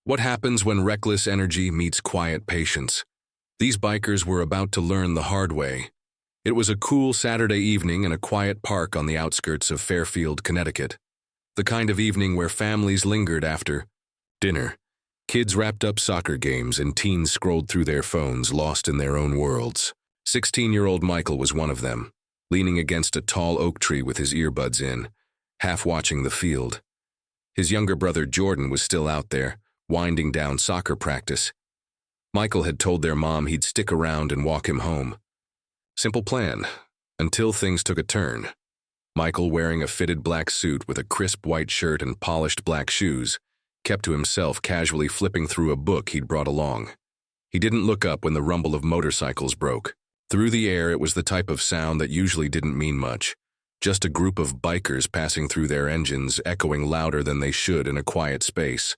What happens when reckless energy meets quiet patience? These bikers were about to learn the hard way. It was a cool Saturday evening in a quiet park on the outskirts of Fairfield, Connecticut. The kind of evening where families lingered after dinner. Kids wrapped up soccer games and teens scrolled through their phones, lost in their own worlds. 16-year-old Michael was one of them, leaning against a tall oak tree with his earbuds in, half watching the field. His younger brother Jordan was still out there, winding down soccer practice. Michael had told their mom he'd stick around and walk him home. Simple plan, until things took a turn. Michael, wearing a fitted black suit with a crisp white shirt and polished black shoes, kept to himself, casually flipping through a book he'd brought along. He didn't look up when the rumble of motorcycles broke. Through the air, it was the type of sound that usually didn't mean much. Just a group of bikers passing through their engines, echoing louder than they should in a quiet space.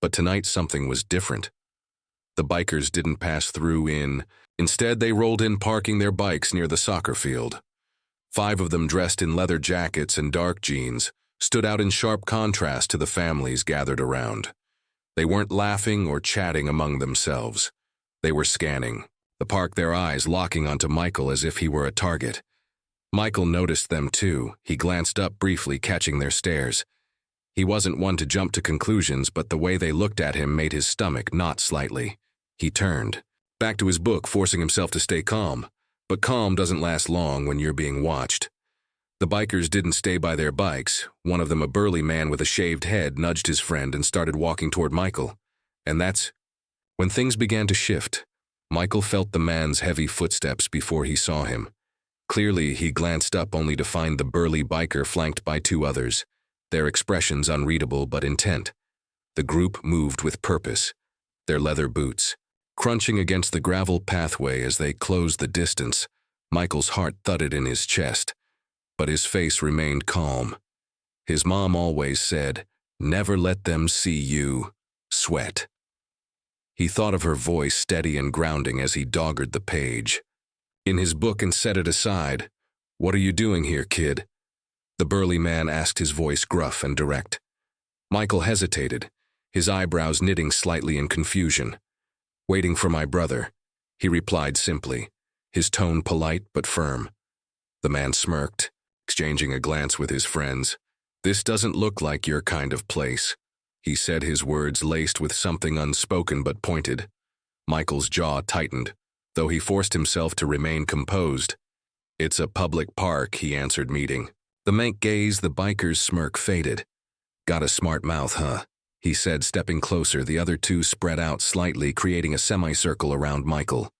But tonight something was different. The bikers didn't pass through in. Instead, they rolled in, parking their bikes near the soccer field. 5 of them, dressed in leather jackets and dark jeans, stood out in sharp contrast to the families gathered around. They weren't laughing or chatting among themselves. They were scanning the park, their eyes locking onto Michael as if he were a target. Michael noticed them too. He glanced up briefly, catching their stares. He wasn't one to jump to conclusions, but the way they looked at him made his stomach knot slightly. He turned back to his book, forcing himself to stay calm. But calm doesn't last long when you're being watched. The bikers didn't stay by their bikes. One of them, a burly man with a shaved head, nudged his friend and started walking toward Michael. And that's when things began to shift. Michael felt the man's heavy footsteps before he saw him. Clearly, he glanced up only to find the burly biker flanked by 2 others, their expressions unreadable but intent. The group moved with purpose, their leather boots crunching against the gravel pathway as they closed the distance. Michael's heart thudded in his chest, but his face remained calm. His mom always said, "Never let them see you sweat." He thought of her voice, steady and grounding, as he doggered the page in his book and set it aside. "What are you doing here, kid?" the burly man asked, his voice gruff and direct. Michael hesitated, his eyebrows knitting slightly in confusion. "Waiting for my brother," he replied simply, his tone polite but firm. The man smirked, exchanging a glance with his friends. "This doesn't look like your kind of place," he said, his words laced with something unspoken but pointed. Michael's jaw tightened, though he forced himself to remain composed. "It's a public park," he answered, meeting the mank gaze. The biker's smirk faded. "Got a smart mouth, huh?" he said, stepping closer. The other 2 spread out slightly, creating a semicircle around Michael.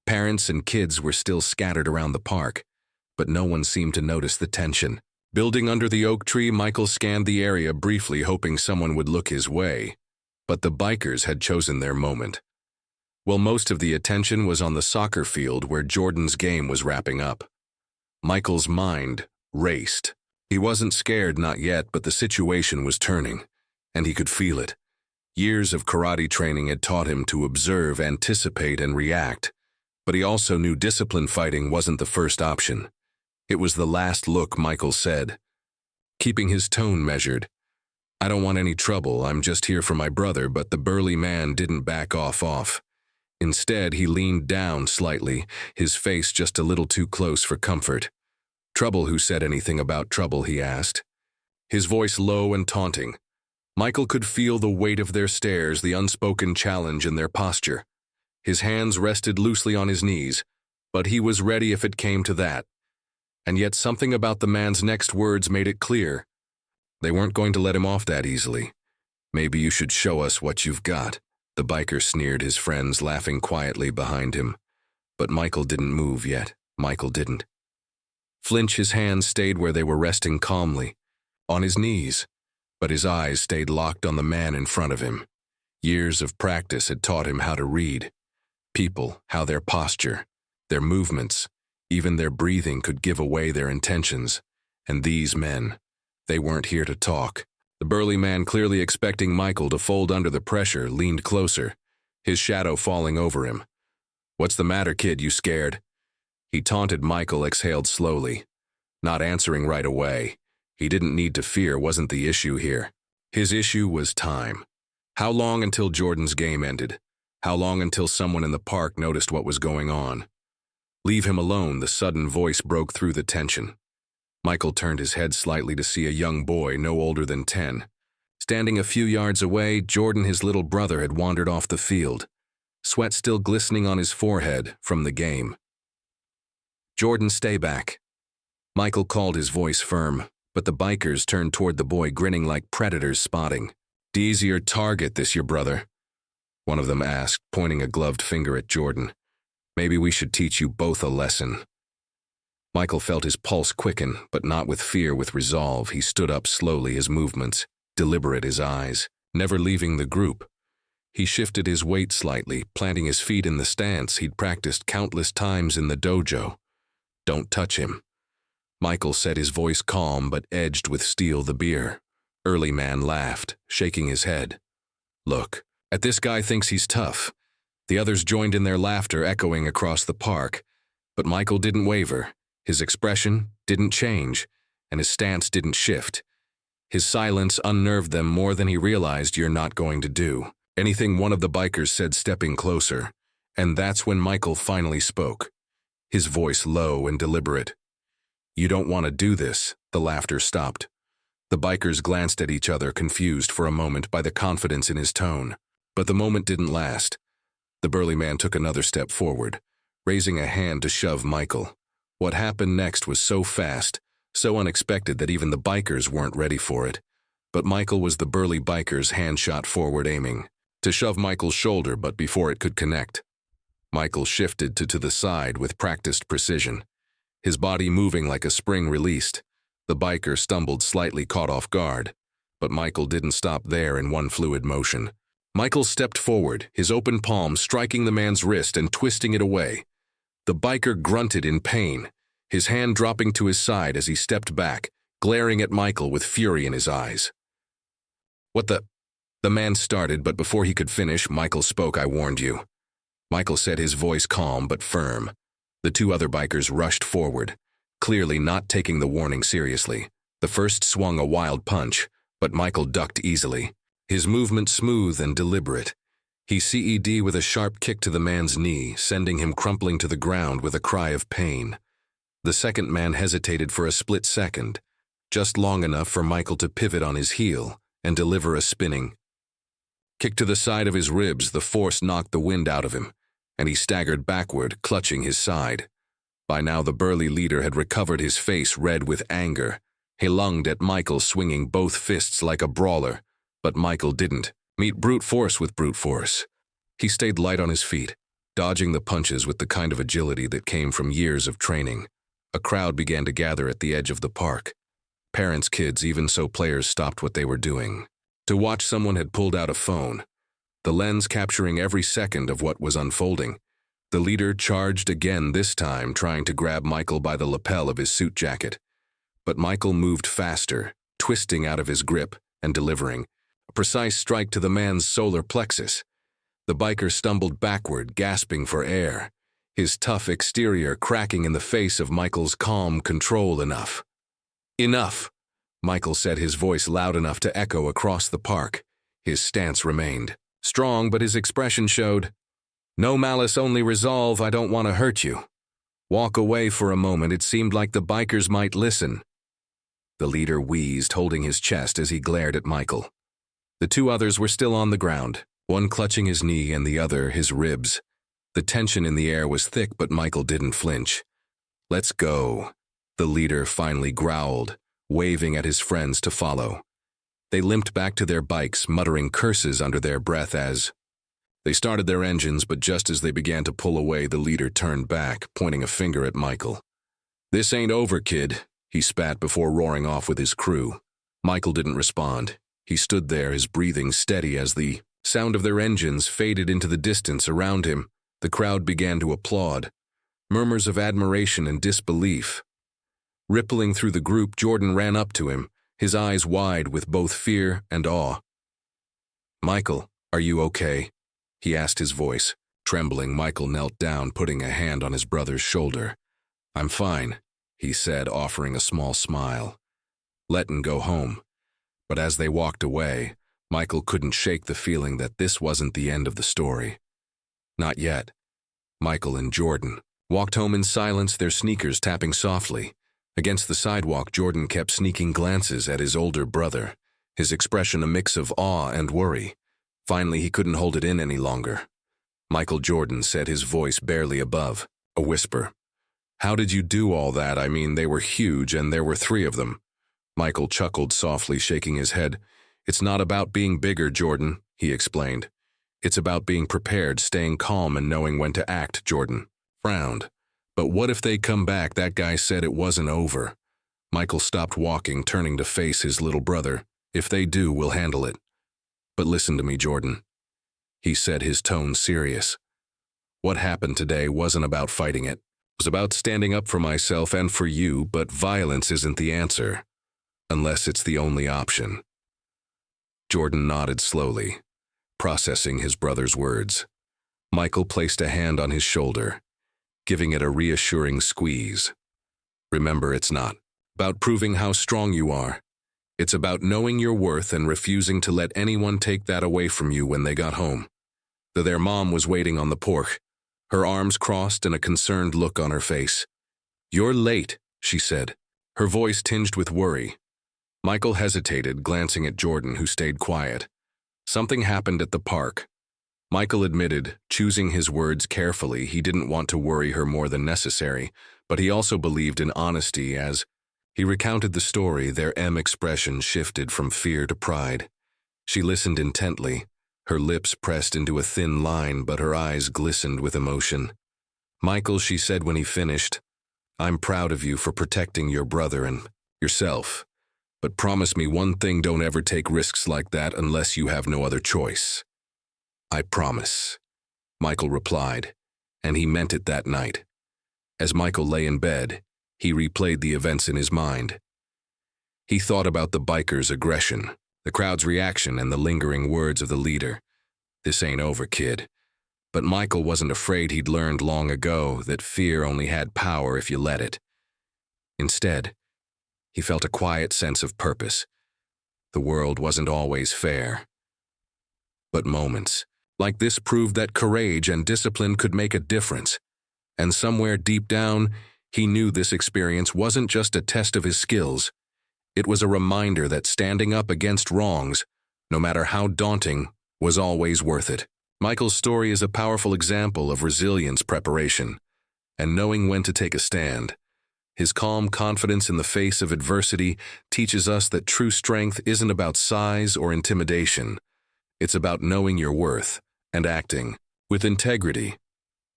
Parents and kids were still scattered around the park, but no one seemed to notice the tension. Building under the oak tree, Michael scanned the area briefly, hoping someone would look his way. But the bikers had chosen their moment. Well, most of the attention was on the soccer field where Jordan's game was wrapping up. Michael's mind raced. He wasn't scared, not yet, but the situation was turning. And he could feel it. Years of karate training had taught him to observe, anticipate, and react, but he also knew discipline fighting wasn't the first option. It was the last look. Michael said, keeping his tone measured. "I don't want any trouble, I'm just here for my brother," but the burly man didn't back off. Instead, he leaned down slightly, his face just a little too close for comfort. "Trouble? Who said anything about trouble?" he asked, his voice low and taunting. Michael could feel the weight of their stares, the unspoken challenge in their posture. His hands rested loosely on his knees, but he was ready if it came to that. And yet something about the man's next words made it clear. They weren't going to let him off that easily. "Maybe you should show us what you've got," the biker sneered, his friends laughing quietly behind him. But Michael didn't move yet. Michael didn't flinch. His hands stayed where they were, resting calmly, on his knees. But his eyes stayed locked on the man in front of him. Years of practice had taught him how to read people, how their posture, their movements, even their breathing could give away their intentions. And these men, they weren't here to talk. The burly man, clearly expecting Michael to fold under the pressure, leaned closer, his shadow falling over him. "What's the matter, kid? You scared?" he taunted. Michael exhaled slowly, not answering right away. He didn't need to fear, wasn't the issue here. His issue was time. How long until Jordan's game ended? How long until someone in the park noticed what was going on? Leave him alone, the sudden voice broke through the tension. Michael turned his head slightly to see a young boy no older than 10. Standing a few yards away, Jordan, his little brother, had wandered off the field, sweat still glistening on his forehead from the game. "Jordan, stay back." Michael called, his voice firm, but the bikers turned toward the boy, grinning like predators spotting. "Easier target this, your brother?" one of them asked, pointing a gloved finger at Jordan. "Maybe we should teach you both a lesson." Michael felt his pulse quicken, but not with fear, with resolve. He stood up slowly, his movements deliberate, his eyes never leaving the group. He shifted his weight slightly, planting his feet in the stance he'd practiced countless times in the dojo. "Don't touch him." Michael said, his voice calm but edged with steel. The beer early man laughed, shaking his head. "Look, at this guy thinks he's tough." The others joined in their laughter, echoing across the park. But Michael didn't waver. His expression didn't change, and his stance didn't shift. His silence unnerved them more than he realized. "You're not going to do anything," one of the bikers said, stepping closer. And that's when Michael finally spoke, his voice low and deliberate. "You don't want to do this." The laughter stopped. The bikers glanced at each other, confused for a moment by the confidence in his tone. But the moment didn't last. The burly man took another step forward, raising a hand to shove Michael. What happened next was so fast, so unexpected that even the bikers weren't ready for it. But Michael was the burly biker's hand shot forward, aiming to shove Michael's shoulder, but before it could connect, Michael shifted to the side with practiced precision, his body moving like a spring released. The biker stumbled slightly, caught off guard, but Michael didn't stop there in one fluid motion. Michael stepped forward, his open palm striking the man's wrist and twisting it away. The biker grunted in pain, his hand dropping to his side as he stepped back, glaring at Michael with fury in his eyes. "What the?" the man started, but before he could finish, Michael spoke. "I warned you." Michael said, his voice calm but firm. The two other bikers rushed forward, clearly not taking the warning seriously. The first swung a wild punch, but Michael ducked easily, his movement smooth and deliberate. He CED with a sharp kick to the man's knee, sending him crumpling to the ground with a cry of pain. The second man hesitated for a split second, just long enough for Michael to pivot on his heel and deliver a spinning kick to the side of his ribs. The force knocked the wind out of him, and he staggered backward, clutching his side. By now the burly leader had recovered, his face red with anger. He lunged at Michael, swinging both fists like a brawler, but Michael didn't meet brute force with brute force. He stayed light on his feet, dodging the punches with the kind of agility that came from years of training. A crowd began to gather at the edge of the park. Parents, kids, even so players stopped what they were doing to watch. Someone had pulled out a phone, the lens capturing every second of what was unfolding. The leader charged again, this time trying to grab Michael by the lapel of his suit jacket. But Michael moved faster, twisting out of his grip and delivering a precise strike to the man's solar plexus. The biker stumbled backward, gasping for air, his tough exterior cracking in the face of Michael's calm control. "Enough." "Enough," Michael said, his voice loud enough to echo across the park. His stance remained strong, but his expression showed no malice, only resolve. "I don't want to hurt you." Walk away for a moment. It seemed like the bikers might listen. The leader wheezed, holding his chest as he glared at Michael. The two others were still on the ground, one clutching his knee and the other his ribs. The tension in the air was thick, but Michael didn't flinch. "Let's go," the leader finally growled, waving at his friends to follow. They limped back to their bikes, muttering curses under their breath as they started their engines. But just as they began to pull away, the leader turned back, pointing a finger at Michael. "This ain't over, kid," he spat before roaring off with his crew. Michael didn't respond. He stood there, his breathing steady as the sound of their engines faded into the distance around him. The crowd began to applaud, murmurs of admiration and disbelief rippling through the group. Jordan ran up to him, his eyes wide with both fear and awe. "Michael, are you okay?" he asked, his voice trembling. Michael knelt down, putting a hand on his brother's shoulder. "I'm fine," he said, offering a small smile. "Let'n go home." But as they walked away, Michael couldn't shake the feeling that this wasn't the end of the story. Not yet. Michael and Jordan walked home in silence, their sneakers tapping softly. Against the sidewalk, Jordan kept sneaking glances at his older brother, his expression a mix of awe and worry. Finally, he couldn't hold it in any longer. Michael Jordan said, his voice barely above, a whisper. "How did you do all that? I mean, they were huge and there were 3 of them." Michael chuckled softly, shaking his head. "It's not about being bigger, Jordan," he explained. "It's about being prepared, staying calm and knowing when to act." Jordan frowned. "But what if they come back? That guy said it wasn't over." Michael stopped walking, turning to face his little brother. "If they do, we'll handle it. But listen to me, Jordan," he said, his tone serious. "What happened today wasn't about fighting it. It was about standing up for myself and for you, but violence isn't the answer, unless it's the only option." Jordan nodded slowly, processing his brother's words. Michael placed a hand on his shoulder, giving it a reassuring squeeze. "Remember, it's not about proving how strong you are. It's about knowing your worth and refusing to let anyone take that away from you." When they got home, their mom was waiting on the porch, her arms crossed and a concerned look on her face. "You're late," she said, her voice tinged with worry. Michael hesitated, glancing at Jordan, who stayed quiet. "Something happened at the park." Michael admitted, choosing his words carefully. He didn't want to worry her more than necessary, but he also believed in honesty. As he recounted the story, their expression shifted from fear to pride. She listened intently, her lips pressed into a thin line, but her eyes glistened with emotion. "Michael," she said when he finished, "I'm proud of you for protecting your brother and yourself. But promise me one thing, don't ever take risks like that unless you have no other choice." "I promise," Michael replied, and he meant it that night. As Michael lay in bed, he replayed the events in his mind. He thought about the bikers' aggression, the crowd's reaction, and the lingering words of the leader. "This ain't over, kid." But Michael wasn't afraid. He'd learned long ago that fear only had power if you let it. Instead, he felt a quiet sense of purpose. The world wasn't always fair, but moments like this proved that courage and discipline could make a difference. And somewhere deep down, he knew this experience wasn't just a test of his skills. It was a reminder that standing up against wrongs, no matter how daunting, was always worth it. Michael's story is a powerful example of resilience, preparation, and knowing when to take a stand. His calm confidence in the face of adversity teaches us that true strength isn't about size or intimidation. It's about knowing your worth and acting with integrity.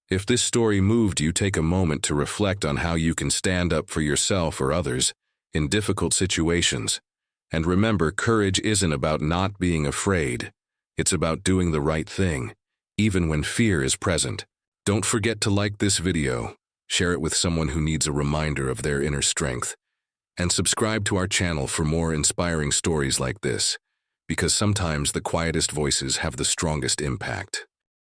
If this story moved you, take a moment to reflect on how you can stand up for yourself or others in difficult situations. And remember, courage isn't about not being afraid. It's about doing the right thing, even when fear is present. Don't forget to like this video, share it with someone who needs a reminder of their inner strength, and subscribe to our channel for more inspiring stories like this, because sometimes the quietest voices have the strongest impact.